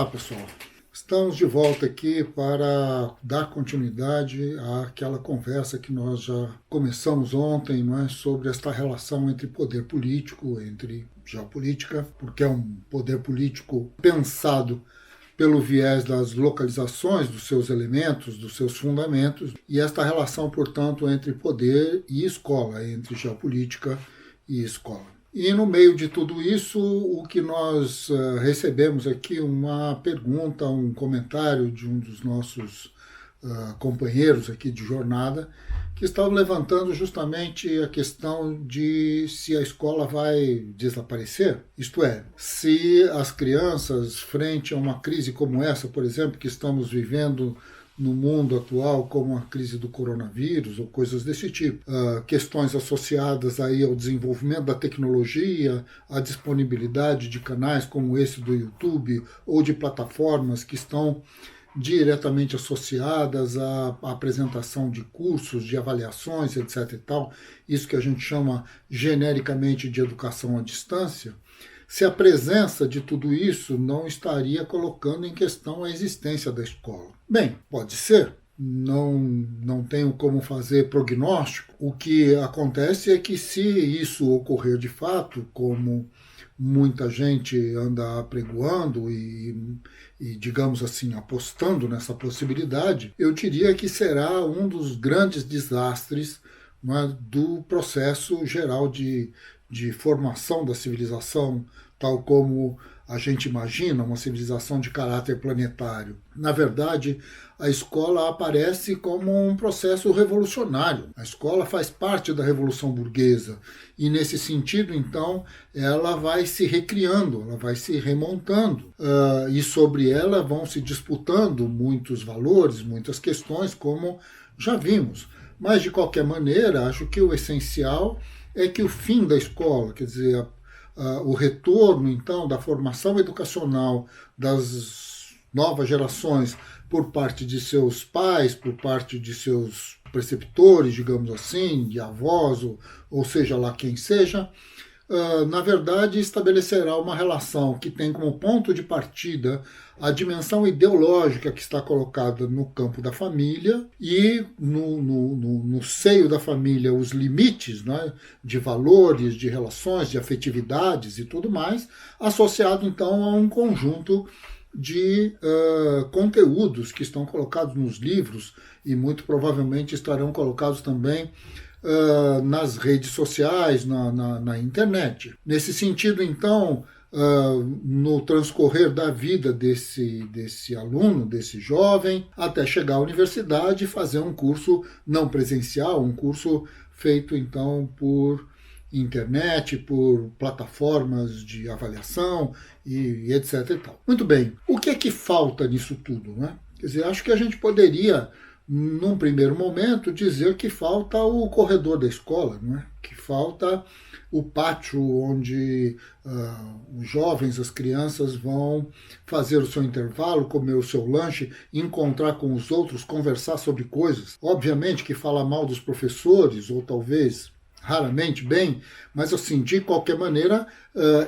Olá, pessoal. Estamos de volta aqui para dar continuidade àquela conversa que nós já começamos ontem, não é, sobre esta relação entre poder político, entre geopolítica, porque é um poder político pensado pelo viés das localizações dos seus elementos, dos seus fundamentos, e esta relação, portanto, entre poder e escola, entre geopolítica e escola. E no meio de tudo isso, o que nós recebemos aqui, uma pergunta, um comentário de um dos nossos companheiros aqui de jornada, que estavam levantando justamente a questão de se a escola vai desaparecer. Isto é, se as crianças, frente a uma crise como essa, por exemplo, que estamos vivendo no mundo atual, como a crise do coronavírus ou coisas desse tipo, questões associadas aí ao desenvolvimento da tecnologia, à disponibilidade de canais como esse do YouTube ou de plataformas que estão diretamente associadas à apresentação de cursos, de avaliações, etc. e tal, isso que a gente chama genericamente de educação à distância, se a presença de tudo isso não estaria colocando em questão a existência da escola. Bem, pode ser, não tenho como fazer prognóstico. O que acontece é que se isso ocorrer de fato, como muita gente anda apregoando e, digamos assim, apostando nessa possibilidade, eu diria que será um dos grandes desastres, não é, do processo geral de formação da civilização, tal como a gente imagina, uma civilização de caráter planetário. Na verdade, a escola aparece como um processo revolucionário. A escola faz parte da Revolução Burguesa e, nesse sentido, então, ela vai se recriando, ela vai se remontando e sobre ela vão se disputando muitos valores, muitas questões, como já vimos. Mas, de qualquer maneira, acho que o essencial é que o fim da escola, quer dizer, o retorno, então, da formação educacional das novas gerações por parte de seus pais, por parte de seus preceptores, digamos assim, de avós, ou seja lá quem seja, na verdade, estabelecerá uma relação que tem como ponto de partida a dimensão ideológica que está colocada no campo da família e no seio da família os limites, né, de valores, de relações, de afetividades e tudo mais, associado então a um conjunto de conteúdos que estão colocados nos livros e muito provavelmente estarão colocados também nas redes sociais, na internet. Nesse sentido, então, no transcorrer da vida desse aluno, desse jovem, até chegar à universidade e fazer um curso não presencial, um curso feito, então, por internet, por plataformas de avaliação e etc. e tal. Muito bem, o que é que falta nisso tudo, né? Quer dizer, acho que a gente poderia, num primeiro momento, dizer que falta o corredor da escola, não é? Que falta o pátio onde os jovens, as crianças vão fazer o seu intervalo, comer o seu lanche, encontrar com os outros, conversar sobre coisas. Obviamente que fala mal dos professores, ou talvez raramente bem, mas assim, de qualquer maneira,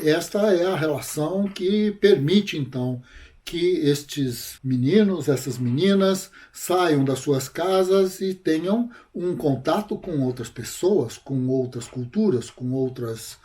esta é a relação que permite, então, que estes meninos, essas meninas, saiam das suas casas e tenham um contato com outras pessoas, com outras culturas, com outras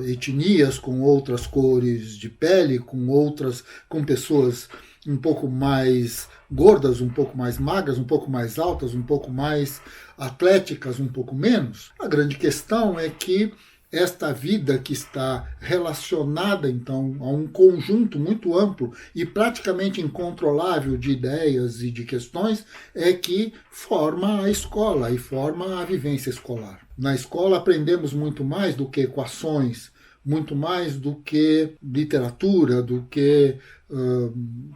etnias, com outras cores de pele, com pessoas um pouco mais gordas, um pouco mais magras, um pouco mais altas, um pouco mais atléticas, um pouco menos. A grande questão é que esta vida que está relacionada, então, a um conjunto muito amplo e praticamente incontrolável de ideias e de questões, é que forma a escola e forma a vivência escolar. Na escola aprendemos muito mais do que equações, muito mais do que literatura, do que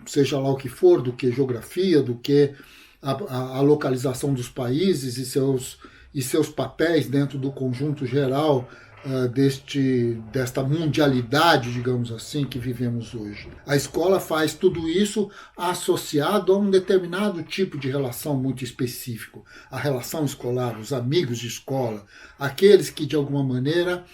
seja lá o que for, do que geografia, do que a localização dos países e seus papéis dentro do conjunto geral desta mundialidade, digamos assim, que vivemos hoje. A escola faz tudo isso associado a um determinado tipo de relação muito específico. A relação escolar, os amigos de escola, aqueles que de alguma maneira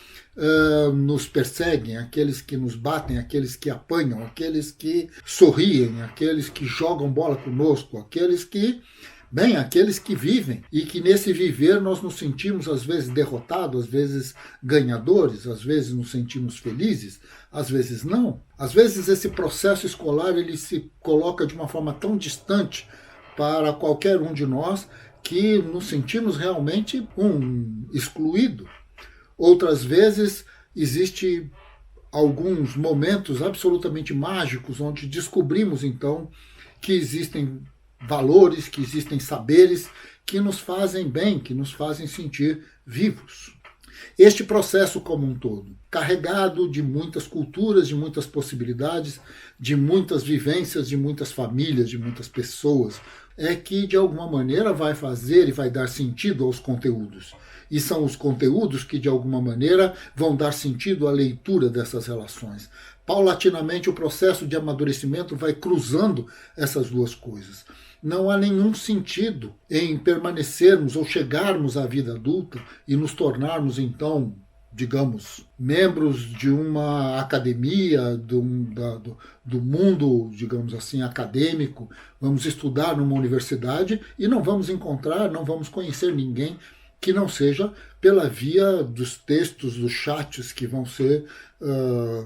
nos perseguem, aqueles que nos batem, aqueles que apanham, aqueles que sorriem, aqueles que jogam bola conosco, aqueles que vivem e que nesse viver nós nos sentimos às vezes derrotados, às vezes ganhadores, às vezes nos sentimos felizes, às vezes não. Às vezes esse processo escolar ele se coloca de uma forma tão distante para qualquer um de nós que nos sentimos realmente excluído. Outras vezes existe alguns momentos absolutamente mágicos onde descobrimos então que existem valores, que existem saberes que nos fazem bem, que nos fazem sentir vivos. Este processo como um todo, carregado de muitas culturas, de muitas possibilidades, de muitas vivências, de muitas famílias, de muitas pessoas, é que de alguma maneira vai fazer e vai dar sentido aos conteúdos. E são os conteúdos que de alguma maneira vão dar sentido à leitura dessas relações. Paulatinamente o processo de amadurecimento vai cruzando essas duas coisas. Não há nenhum sentido em permanecermos ou chegarmos à vida adulta e nos tornarmos então, digamos, membros de uma academia, do mundo, digamos assim, acadêmico, vamos estudar numa universidade e não vamos encontrar, não vamos conhecer ninguém que não seja pela via dos textos, dos chats que vão ser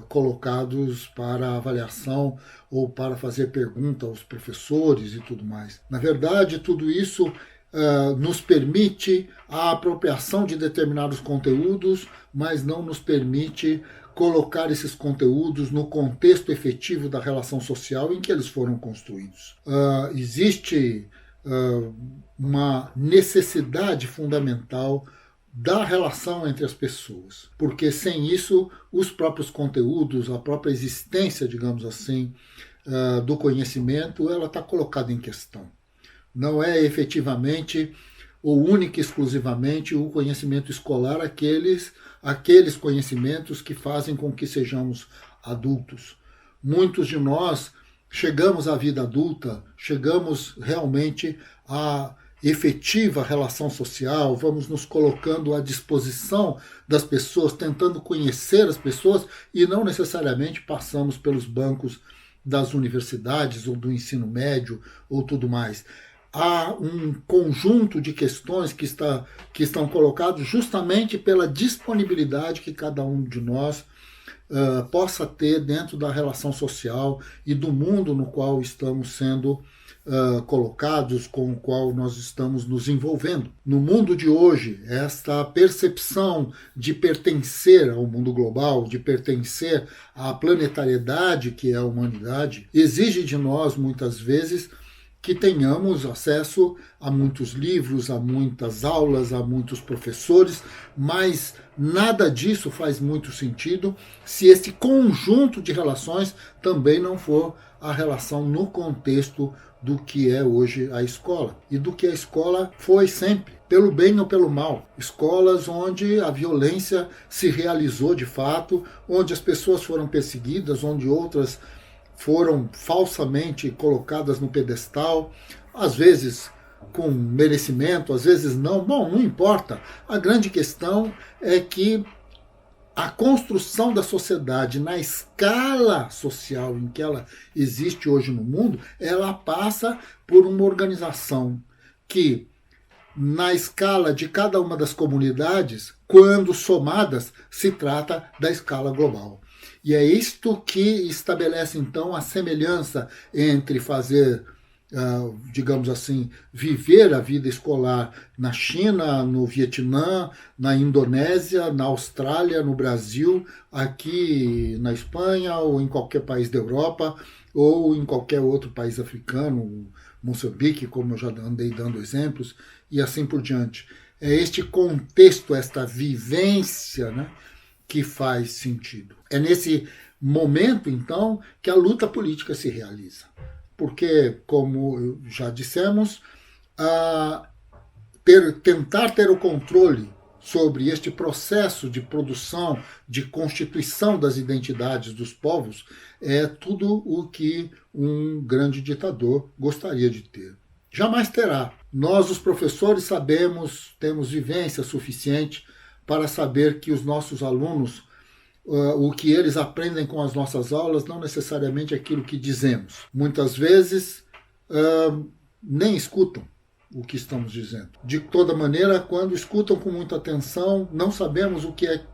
colocados para avaliação ou para fazer pergunta aos professores e tudo mais. Na verdade, tudo isso nos permite a apropriação de determinados conteúdos, mas não nos permite colocar esses conteúdos no contexto efetivo da relação social em que eles foram construídos. Existe uma necessidade fundamental da relação entre as pessoas, porque sem isso os próprios conteúdos, a própria existência, digamos assim, do conhecimento, ela está colocada em questão. Não é efetivamente ou única e exclusivamente o conhecimento escolar, aqueles conhecimentos que fazem com que sejamos adultos. Muitos de nós chegamos à vida adulta, chegamos realmente à efetiva relação social, vamos nos colocando à disposição das pessoas, tentando conhecer as pessoas e não necessariamente passamos pelos bancos das universidades ou do ensino médio ou tudo mais. Há um conjunto de questões que estão colocados justamente pela disponibilidade que cada um de nós possa ter dentro da relação social e do mundo no qual estamos sendo colocados, com o qual nós estamos nos envolvendo. No mundo de hoje, esta percepção de pertencer ao mundo global, de pertencer à planetariedade que é a humanidade, exige de nós, muitas vezes, que tenhamos acesso a muitos livros, a muitas aulas, a muitos professores, mas nada disso faz muito sentido se esse conjunto de relações também não for a relação no contexto do que é hoje a escola e do que a escola foi sempre, pelo bem ou pelo mal. Escolas onde a violência se realizou de fato, onde as pessoas foram perseguidas, onde outras foram falsamente colocadas no pedestal, às vezes com merecimento, às vezes não. Bom, não importa. A grande questão é que a construção da sociedade na escala social em que ela existe hoje no mundo, ela passa por uma organização que, na escala de cada uma das comunidades, quando somadas, se trata da escala global. E é isto que estabelece, então, a semelhança entre fazer, digamos assim, viver a vida escolar na China, no Vietnã, na Indonésia, na Austrália, no Brasil, aqui na Espanha ou em qualquer país da Europa ou em qualquer outro país africano, Moçambique, como eu já andei dando exemplos, e assim por diante. É este contexto, esta vivência, né, que faz sentido. É nesse momento, então, que a luta política se realiza. Porque, como já dissemos, tentar ter o controle sobre este processo de produção, de constituição das identidades dos povos, é tudo o que um grande ditador gostaria de ter. Jamais terá. Nós, os professores, sabemos, temos vivência suficiente para saber que os nossos alunos, o que eles aprendem com as nossas aulas, não necessariamente é aquilo que dizemos. Muitas vezes, nem escutam o que estamos dizendo. De toda maneira, quando escutam com muita atenção, não sabemos o que é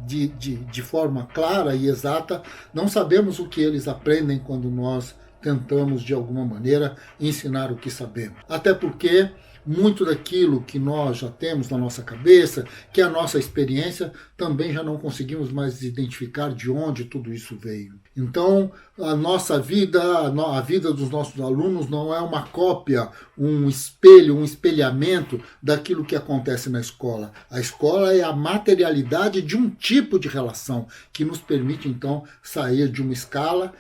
de forma clara e exata, não sabemos o que eles aprendem quando nós tentamos, de alguma maneira, ensinar o que sabemos. Até porque muito daquilo que nós já temos na nossa cabeça, que é a nossa experiência, também já não conseguimos mais identificar de onde tudo isso veio. Então, a nossa vida, a vida dos nossos alunos não é uma cópia, um espelho, um espelhamento daquilo que acontece na escola. A escola é a materialidade de um tipo de relação que nos permite, então, sair de uma escala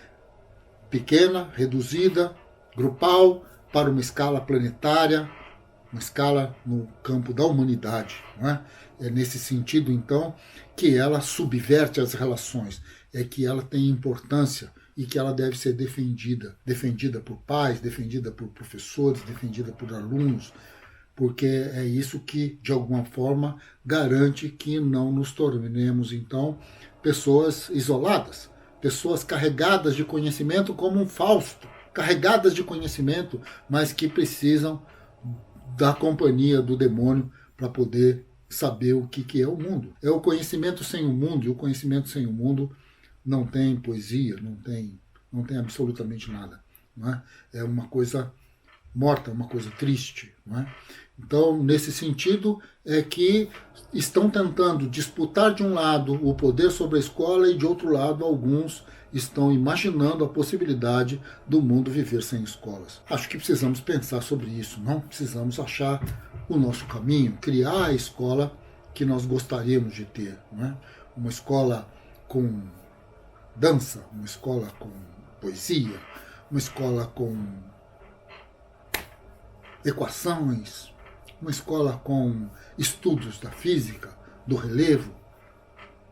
pequena, reduzida, grupal, para uma escala planetária, uma escala no campo da humanidade. Não é? É nesse sentido, então, que ela subverte as relações, é que ela tem importância e que ela deve ser defendida. Defendida por pais, defendida por professores, defendida por alunos, porque é isso que, de alguma forma, garante que não nos tornemos, então, pessoas isoladas, pessoas carregadas de conhecimento como um Fausto, carregadas de conhecimento, mas que precisam da companhia do demônio para poder saber o que é o mundo. É o conhecimento sem o mundo, e o conhecimento sem o mundo não tem poesia, não tem absolutamente nada. Não é? É uma coisa morta, uma coisa triste. Não é? Então, nesse sentido, é que estão tentando disputar de um lado o poder sobre a escola e de outro lado alguns estão imaginando a possibilidade do mundo viver sem escolas. Acho que precisamos pensar sobre isso, não precisamos achar o nosso caminho, criar a escola que nós gostaríamos de ter. Não é? Uma escola com dança, uma escola com poesia, uma escola com equações, uma escola com estudos da física, do relevo,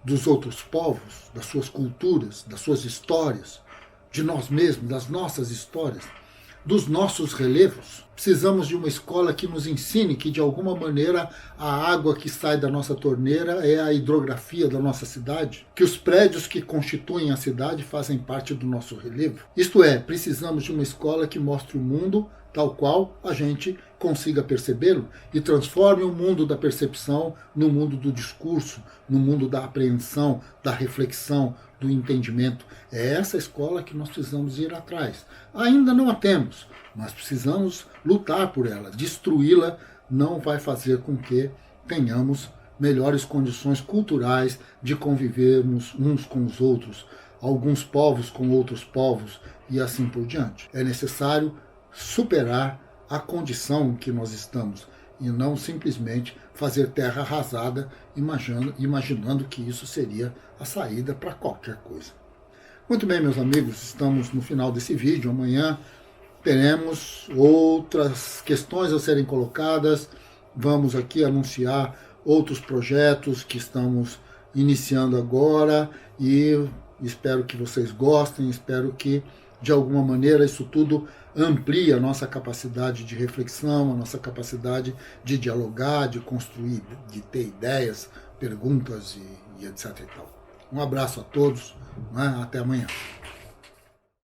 dos outros povos, das suas culturas, das suas histórias, de nós mesmos, das nossas histórias, dos nossos relevos. Precisamos de uma escola que nos ensine que, de alguma maneira, a água que sai da nossa torneira é a hidrografia da nossa cidade, que os prédios que constituem a cidade fazem parte do nosso relevo. Isto é, precisamos de uma escola que mostre o mundo tal qual a gente consiga percebê-lo e transforme o mundo da percepção no mundo do discurso, no mundo da apreensão, da reflexão, do entendimento. É essa escola que nós precisamos ir atrás. Ainda não a temos, mas precisamos lutar por ela. Destruí-la não vai fazer com que tenhamos melhores condições culturais de convivermos uns com os outros, alguns povos com outros povos e assim por diante. É necessário superar a condição em que nós estamos e não simplesmente fazer terra arrasada imaginando que isso seria a saída para qualquer coisa. Muito bem, meus amigos, estamos no final desse vídeo. Amanhã teremos outras questões a serem colocadas. Vamos aqui anunciar outros projetos que estamos iniciando agora e espero que vocês gostem, espero que de alguma maneira isso tudo amplie a nossa capacidade de reflexão, a nossa capacidade de dialogar, de construir, de ter ideias, perguntas e etc. e tal. Um abraço a todos, né? Até amanhã.